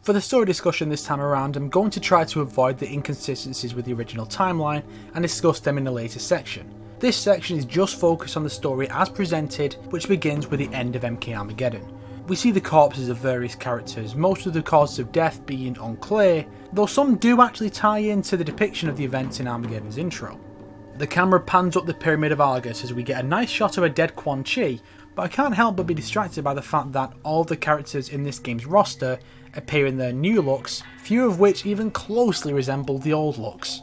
For the story discussion this time around, I'm going to try to avoid the inconsistencies with the original timeline and discuss them in the later section. This section is just focused on the story as presented, which begins with the end of MK Armageddon. We see the corpses of various characters, most of the causes of death being unclear, though some do actually tie into the depiction of the events in Armageddon's intro. The camera pans up the Pyramid of Argus as we get a nice shot of a dead Quan Chi, but I can't help but be distracted by the fact that all the characters in this game's roster appear in their new looks, few of which even closely resemble the old looks.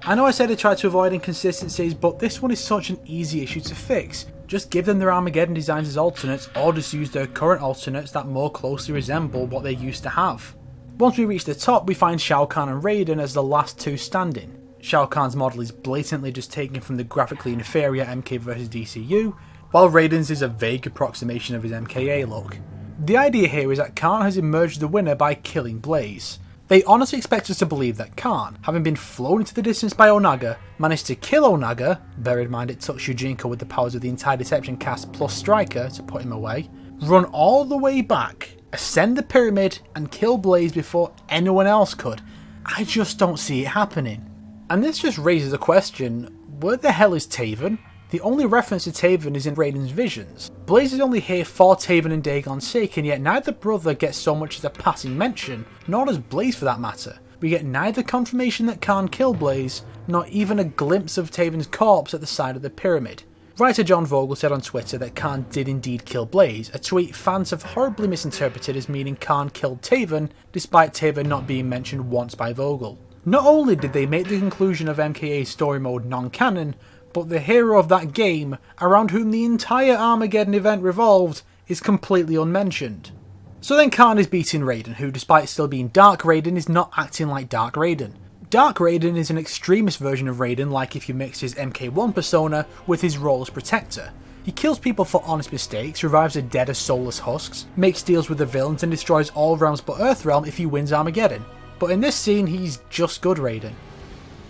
I know I said I tried to avoid inconsistencies, but this one is such an easy issue to fix. Just give them their Armageddon designs as alternates, or just use their current alternates that more closely resemble what they used to have. Once we reach the top, we find Shao Kahn and Raiden as the last two standing. Shao Kahn's model is blatantly just taken from the graphically inferior MK vs DCU, while Raiden's is a vague approximation of his MKA look. The idea here is that Kahn has emerged the winner by killing Blaze. They honestly expect us to believe that Kahn, having been flown into the distance by Onaga, managed to kill Onaga, bear in mind it took Shujinko with the powers of the entire Deception cast plus Striker to put him away, run all the way back, ascend the pyramid and kill Blaze before anyone else could. I just don't see it happening. And this just raises a question, where the hell is Taven? The only reference to Taven is in Raiden's visions. Blaze is only here for Taven and Dagon's sake, and yet neither brother gets so much as a passing mention, nor does Blaze for that matter. We get neither confirmation that Kahn killed Blaze, nor even a glimpse of Taven's corpse at the side of the pyramid. Writer John Vogel said on Twitter that Kahn did indeed kill Blaze, a tweet fans have horribly misinterpreted as meaning Kahn killed Taven, despite Taven not being mentioned once by Vogel. Not only did they make the conclusion of MKA's story mode non-canon, but the hero of that game, around whom the entire Armageddon event revolved, is completely unmentioned. So then Kahn is beating Raiden, who despite still being Dark Raiden is not acting like Dark Raiden. Dark Raiden is an extremist version of Raiden, like if you mix his MK1 persona with his role as Protector. He kills people for honest mistakes, revives the dead as soulless husks, makes deals with the villains and destroys all realms but Earthrealm if he wins Armageddon. But in this scene he's just good Raiden.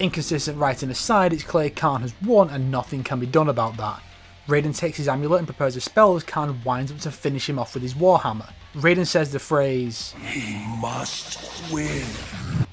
Inconsistent writing aside, it's clear Kahn has won and nothing can be done about that. Raiden takes his amulet and prepares a spell as Kahn winds up to finish him off with his Warhammer. Raiden says the phrase, "He must win,"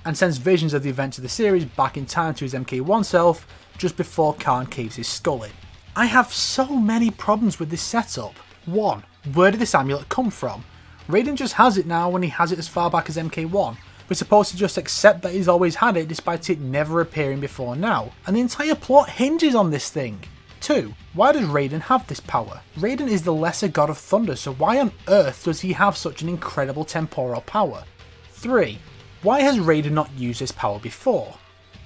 and sends visions of the events of the series back in time to his MK1 self just before Kahn caves his skull in. I have so many problems with this setup. 1. Where did this amulet come from? Raiden just has it now when he has it as far back as MK1. We're supposed to just accept that he's always had it despite it never appearing before now, and the entire plot hinges on this thing. 2. Why does Raiden have this power? Raiden is the lesser god of thunder, so why on earth does he have such an incredible temporal power? 3. Why has Raiden not used this power before?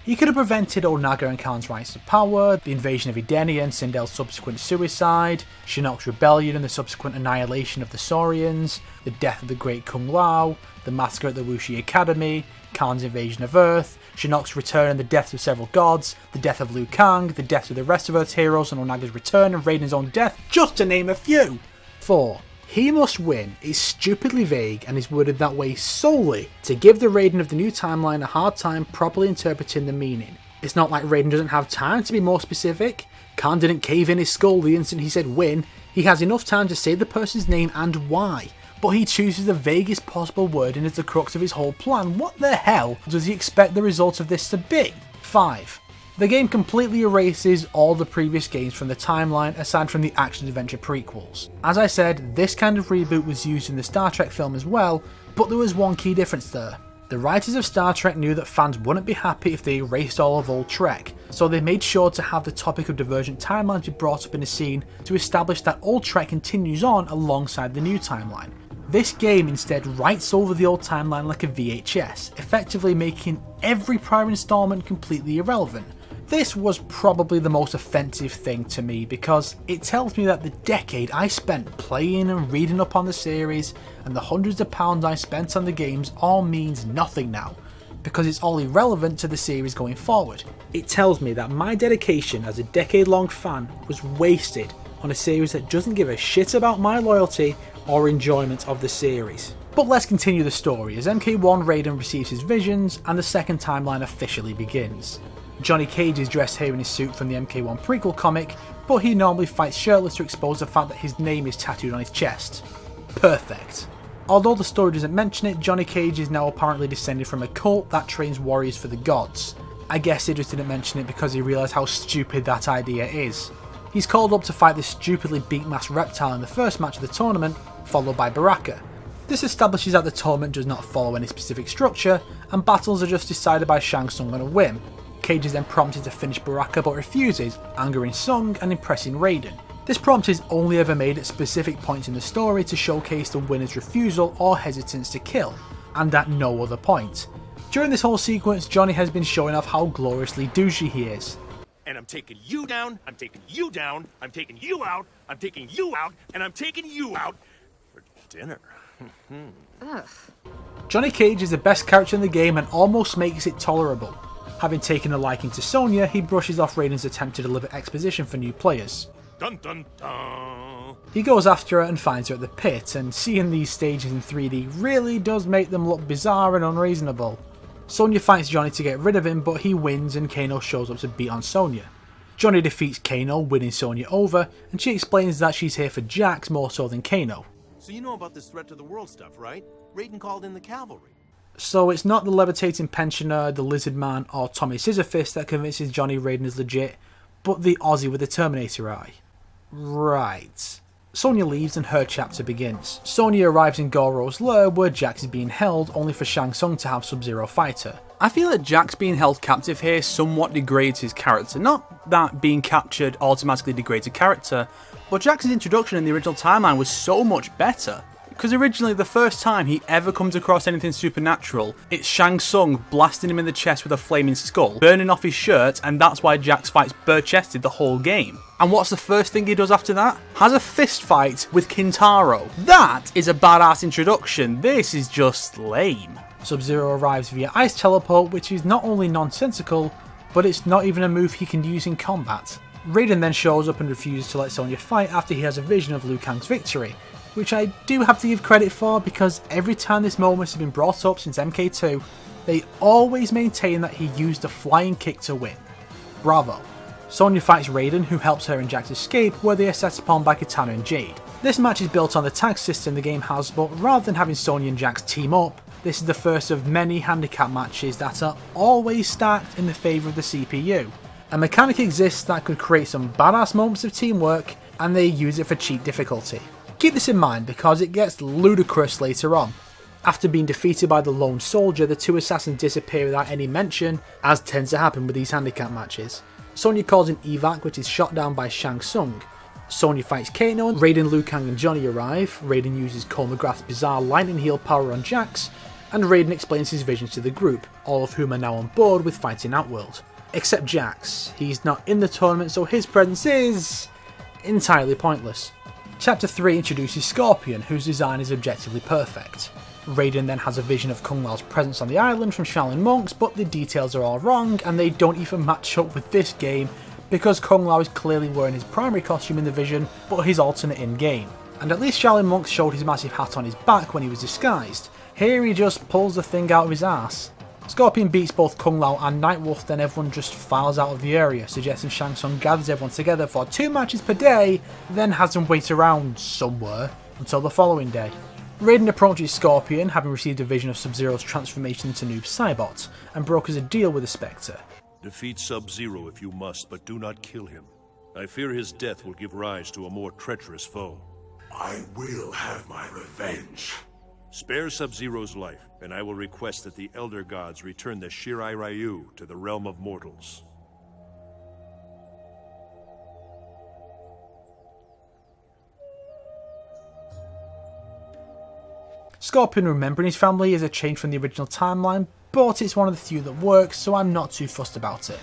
He could have prevented Onaga and Kahn's rise to power, the invasion of Edenia and Sindel's subsequent suicide, Shinnok's rebellion and the subsequent annihilation of the Saurians, the death of the great Kung Lao, the massacre at the Wuxi Academy, Kahn's invasion of Earth, Shinnok's return and the deaths of several gods, the death of Liu Kang, the deaths of the rest of Earth's heroes and Onaga's return and Raiden's own death, just to name a few! 4. He must win is stupidly vague and is worded that way solely to give the Raiden of the new timeline a hard time properly interpreting the meaning. It's not like Raiden doesn't have time to be more specific. Kahn didn't cave in his skull the instant he said win. He has enough time to say the person's name and why. But he chooses the vaguest possible wording as the crux of his whole plan. What the hell does he expect the result of this to be? 5. The game completely erases all the previous games from the timeline aside from the action-adventure prequels. As I said, this kind of reboot was used in the Star Trek film as well, but there was one key difference there. The writers of Star Trek knew that fans wouldn't be happy if they erased all of old Trek, so they made sure to have the topic of divergent timelines be brought up in a scene to establish that old Trek continues on alongside the new timeline. This game instead writes over the old timeline like a VHS, effectively making every prior installment completely irrelevant. This was probably the most offensive thing to me because it tells me that the decade I spent playing and reading up on the series and the hundreds of pounds I spent on the games all means nothing now, because it's all irrelevant to the series going forward. It tells me that my dedication as a decade-long fan was wasted on a series that doesn't give a shit about my loyalty or enjoyment of the series. But let's continue the story as MK1 Raiden receives his visions and the second timeline officially begins. Johnny Cage is dressed here in his suit from the MK1 prequel comic, but he normally fights shirtless to expose the fact that his name is tattooed on his chest. Perfect. Although the story doesn't mention it, Johnny Cage is now apparently descended from a cult that trains warriors for the gods. I guess he just didn't mention it because he realised how stupid that idea is. He's called up to fight this stupidly beak-masked reptile in the first match of the tournament, followed by Baraka. This establishes that the tournament does not follow any specific structure, and battles are just decided by Shang Tsung on a whim. Cage is then prompted to finish Baraka but refuses, angering Tsung and impressing Raiden. This prompt is only ever made at specific points in the story to showcase the winner's refusal or hesitance to kill, and at no other point. During this whole sequence, Johnny has been showing off how gloriously douchey he is. And I'm taking you down, I'm taking you down, I'm taking you out, I'm taking you out, and I'm taking you out for dinner. Johnny Cage is the best character in the game and almost makes it tolerable. Having taken a liking to Sonya, he brushes off Raiden's attempt to deliver exposition for new players. Dun dun dun. He goes after her and finds her at the pit, and seeing these stages in 3D really does make them look bizarre and unreasonable. Sonya fights Johnny to get rid of him, but he wins and Kano shows up to beat on Sonya. Johnny defeats Kano, winning Sonya over, and she explains that she's here for Jax more so than Kano. So you know about this threat to the world stuff, right? Raiden called in the cavalry. So it's not the levitating pensioner, the lizard man, or Tommy Scissorfist that convinces Johnny Raiden is legit, but the Aussie with the Terminator eye. Right. Sonya leaves and her chapter begins. Sonya arrives in Goro's lair where Jax is being held, only for Shang Tsung to have Sub-Zero fight her. I feel that Jax being held captive here somewhat degrades his character. Not that being captured automatically degrades a character, but Jax's introduction in the original timeline was so much better. Because originally, the first time he ever comes across anything supernatural, it's Shang Tsung blasting him in the chest with a flaming skull, burning off his shirt, and that's why Jax fights bare-chested the whole game. And what's the first thing he does after that? Has a fist fight with Kintaro. That is a badass introduction. This is just lame. Sub-Zero arrives via Ice Teleport, which is not only nonsensical, but it's not even a move he can use in combat. Raiden then shows up and refuses to let Sonya fight after he has a vision of Liu Kang's victory, which I do have to give credit for because every time this moment has been brought up since MK2, they always maintain that he used a flying kick to win. Bravo. Sonya fights Raiden, who helps her and Jax escape, where they are set upon by Katana and Jade. This match is built on the tag system the game has, but rather than having Sonya and Jax team up, this is the first of many handicap matches that are always stacked in the favour of the CPU. A mechanic exists that could create some badass moments of teamwork, and they use it for cheap difficulty. Keep this in mind because it gets ludicrous later on. After being defeated by the lone soldier, the two assassins disappear without any mention, as tends to happen with these handicap matches. Sonya calls an evac, which is shot down by Shang Tsung. Sonya fights Kano, and Raiden, Liu Kang and Johnny arrive. Raiden uses Komagrath's bizarre lightning heal power on Jax, and Raiden explains his visions to the group, all of whom are now on board with fighting Outworld. Except Jax. He's not in the tournament, so his presence is entirely pointless. Chapter 3 introduces Scorpion, whose design is objectively perfect. Raiden then has a vision of Kung Lao's presence on the island from Shaolin monks, but the details are all wrong and they don't even match up with this game because Kung Lao is clearly wearing his primary costume in the vision, but his alternate in-game. And at least Shaolin monks showed his massive hat on his back when he was disguised. Here he just pulls the thing out of his ass. Scorpion beats both Kung Lao and Nightwolf, then everyone just files out of the area, suggesting Shang Tsung gathers everyone together for 2 matches per day, then has them wait around somewhere until the following day. Raiden approaches Scorpion, having received a vision of Sub-Zero's transformation into Noob Saibot, and brokers a deal with the Spectre. Defeat Sub-Zero if you must, but do not kill him. I fear his death will give rise to a more treacherous foe. I will have my revenge. Spare Sub-Zero's life, and I will request that the Elder Gods return the Shirai Ryu to the realm of mortals. Scorpion remembering his family is a change from the original timeline, but it's one of the few that works, so I'm not too fussed about it.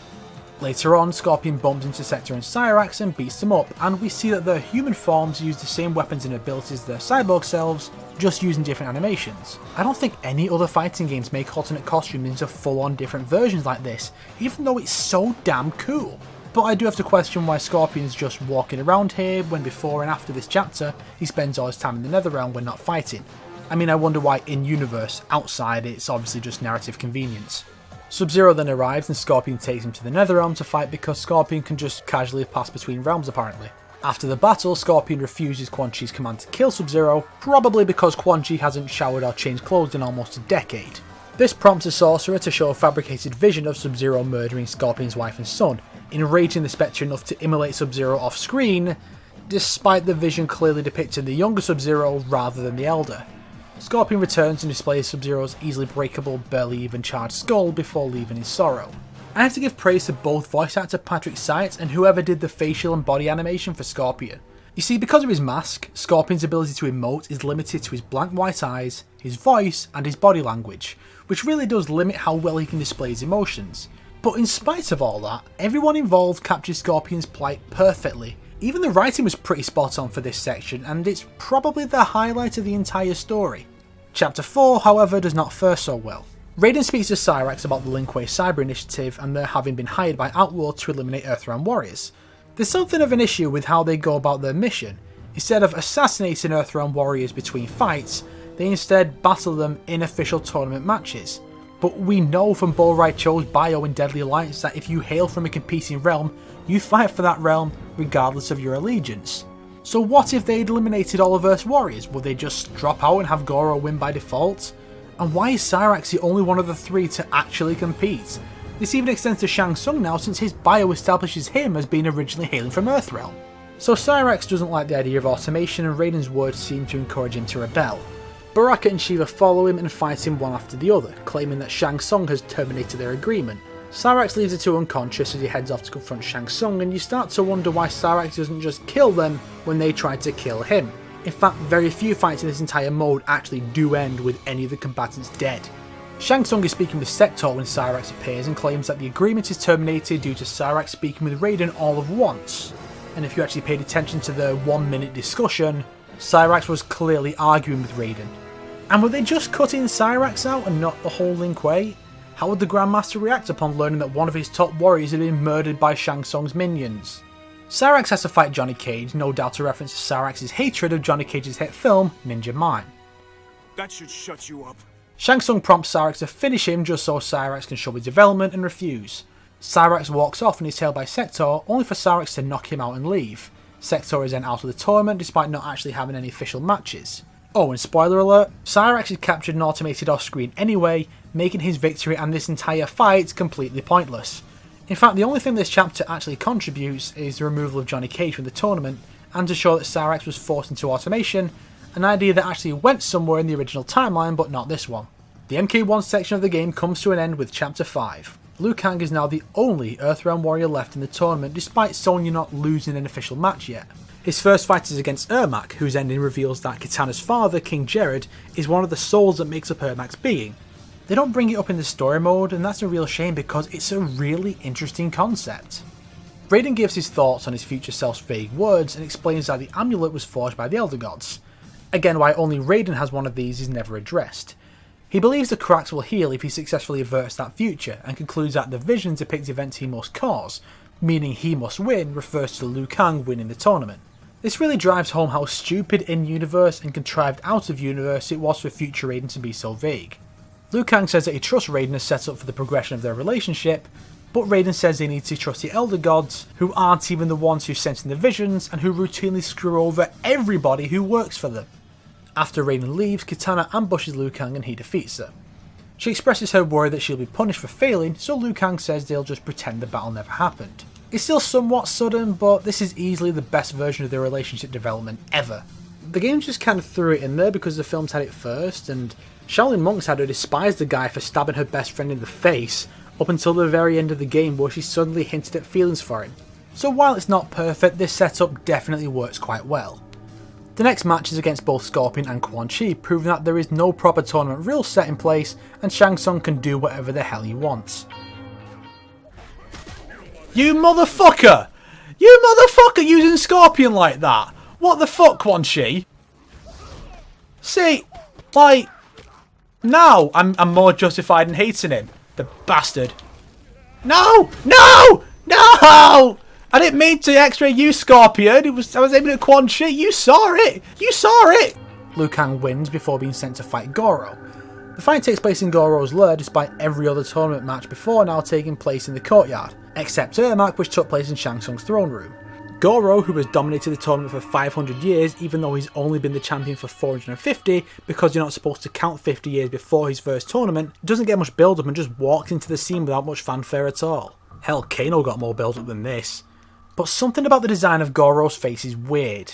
Later on, Scorpion bumps into Sector and Cyrax and beats them up, and we see that their human forms use the same weapons and abilities as their cyborg selves, just using different animations. I don't think any other fighting games make alternate costumes into full-on different versions like this, even though it's so damn cool. But I do have to question why Scorpion's just walking around here when before and after this chapter he spends all his time in the Netherrealm when not fighting. I mean, I wonder why in-universe, outside, it's obviously just narrative convenience. Sub-Zero then arrives and Scorpion takes him to the Netherrealm to fight because Scorpion can just casually pass between realms apparently. After the battle, Scorpion refuses Quan Chi's command to kill Sub-Zero, probably because Quan Chi hasn't showered or changed clothes in almost a decade. This prompts the Sorcerer to show a fabricated vision of Sub-Zero murdering Scorpion's wife and son, enraging the Spectre enough to immolate Sub-Zero off screen, despite the vision clearly depicting the younger Sub-Zero rather than the elder. Scorpion returns and displays Sub-Zero's easily breakable, barely even charged skull before leaving in sorrow. I have to give praise to both voice actor Patrick Seitz and whoever did the facial and body animation for Scorpion. You see, because of his mask, Scorpion's ability to emote is limited to his blank white eyes, his voice, and his body language, which really does limit how well he can display his emotions. But in spite of all that, everyone involved captured Scorpion's plight perfectly. Even the writing was pretty spot on for this section, and it's probably the highlight of the entire story. Chapter 4, however, does not fare so well. Raiden speaks to Cyrax about the Lin Kuei Cyber Initiative and their having been hired by Outlaw to eliminate Earthrealm warriors. There's something of an issue with how they go about their mission. Instead of assassinating Earthrealm warriors between fights, they instead battle them in official tournament matches. But we know from Bullride Cho's bio in Deadly Alliance that if you hail from a competing realm, you fight for that realm regardless of your allegiance. So what if they'd eliminated all of Earth's warriors? Would they just drop out and have Goro win by default? And why is Cyrax the only one of the three to actually compete? This even extends to Shang Tsung now, since his bio establishes him as being originally hailing from Earthrealm. So Cyrax doesn't like the idea of automation, and Raiden's words seem to encourage him to rebel. Baraka and Shiva follow him and fight him one after the other, claiming that Shang Tsung has terminated their agreement. Cyrax leaves the two unconscious as he heads off to confront Shang Tsung, and you start to wonder why Cyrax doesn't just kill them when they try to kill him. In fact, very few fights in this entire mode actually do end with any of the combatants dead. Shang Tsung is speaking with Sector when Cyrax appears and claims that the agreement is terminated due to Cyrax speaking with Raiden all at once. And if you actually paid attention to the 1 minute discussion, Cyrax was clearly arguing with Raiden. And were they just cutting Cyrax out and not the whole Lin Kuei? How would the Grandmaster react upon learning that one of his top warriors had been murdered by Shang Tsung's minions? Cyrax has to fight Johnny Cage, no doubt a reference to Cyrax's hatred of Johnny Cage's hit film, Ninja Mime. That should shut you up. Shang Tsung prompts Cyrax to finish him just so Cyrax can show his development and refuse. Cyrax walks off and is tailed by Sector, only for Cyrax to knock him out and leave. Sector is then out of the tournament despite not actually having any official matches. Oh, and spoiler alert, Cyrax is captured and automated off screen anyway, making his victory and this entire fight completely pointless. In fact, the only thing this chapter actually contributes is the removal of Johnny Cage from the tournament, and to show that Cyrax was forced into automation, an idea that actually went somewhere in the original timeline but not this one. The MK1 section of the game comes to an end with Chapter 5. Liu Kang is now the only Earthrealm warrior left in the tournament despite Sonya not losing an official match yet. His first fight is against Ermac, whose ending reveals that Kitana's father, King Jared, is one of the souls that makes up Ermac's being. They don't bring it up in the story mode, and that's a real shame because it's a really interesting concept. Raiden gives his thoughts on his future self's vague words and explains that the amulet was forged by the Elder Gods. Again, why only Raiden has one of these is never addressed. He believes the cracks will heal if he successfully averts that future, and concludes that the visions depict events he must cause, meaning he must win refers to Liu Kang winning the tournament. This really drives home how stupid in-universe and contrived out-of-universe it was for future Raiden to be so vague. Liu Kang says that he trusts Raiden as set up for the progression of their relationship, but Raiden says they need to trust the Elder Gods, who aren't even the ones who sent in the visions and who routinely screw over everybody who works for them. After Raiden leaves, Kitana ambushes Liu Kang and he defeats her. She expresses her worry that she'll be punished for failing, so Liu Kang says they'll just pretend the battle never happened. It's still somewhat sudden, but this is easily the best version of their relationship development ever. The game just kind of threw it in there because the films had it first, and Shaolin monks had her despise the guy for stabbing her best friend in the face, up until the very end of the game where she suddenly hinted at feelings for him. So while it's not perfect, this setup definitely works quite well. The next match is against both Scorpion and Quan Chi, proving that there is no proper tournament rules set in place and Shang Tsung can do whatever the hell he wants. You motherfucker! You motherfucker using Scorpion like that! What the fuck, Quan Chi? See, like, now I'm more justified in hating him. The bastard. No! No! No! I didn't mean to X-ray you, Scorpion. I was aiming at Quan Chi. You saw it! You saw it! Liu Kang wins before being sent to fight Goro. The fight takes place in Goro's lair despite every other tournament match before now taking place in the courtyard, except Ermac, which took place in Shang Tsung's throne room. Goro, who has dominated the tournament for 500 years, even though he's only been the champion for 450, because you're not supposed to count 50 years before his first tournament, doesn't get much build up and just walks into the scene without much fanfare at all. Hell, Kano got more build up than this. But something about the design of Goro's face is weird.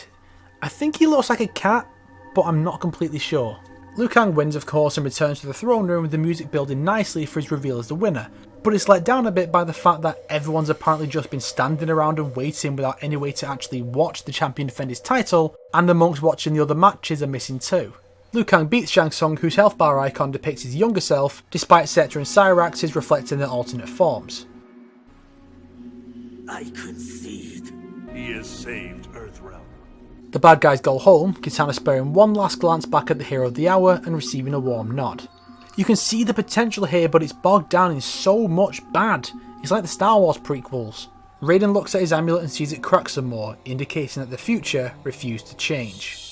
I think he looks like a cat, but I'm not completely sure. Liu Kang wins, of course, and returns to the throne room with the music building nicely for his reveal as the winner, but it's let down a bit by the fact that everyone's apparently just been standing around and waiting without any way to actually watch the champion defend his title, and the monks watching the other matches are missing too. Liu Kang beats Shang Tsung, whose health bar icon depicts his younger self, despite Scepter and Cyrax's reflecting their alternate forms. I concede. He has saved Earthrealm. The bad guys go home, Kitana sparing one last glance back at the hero of the hour and receiving a warm nod. You can see the potential here, but it's bogged down in so much bad. It's like the Star Wars prequels. Raiden looks at his amulet and sees it crack some more, indicating that the future refused to change.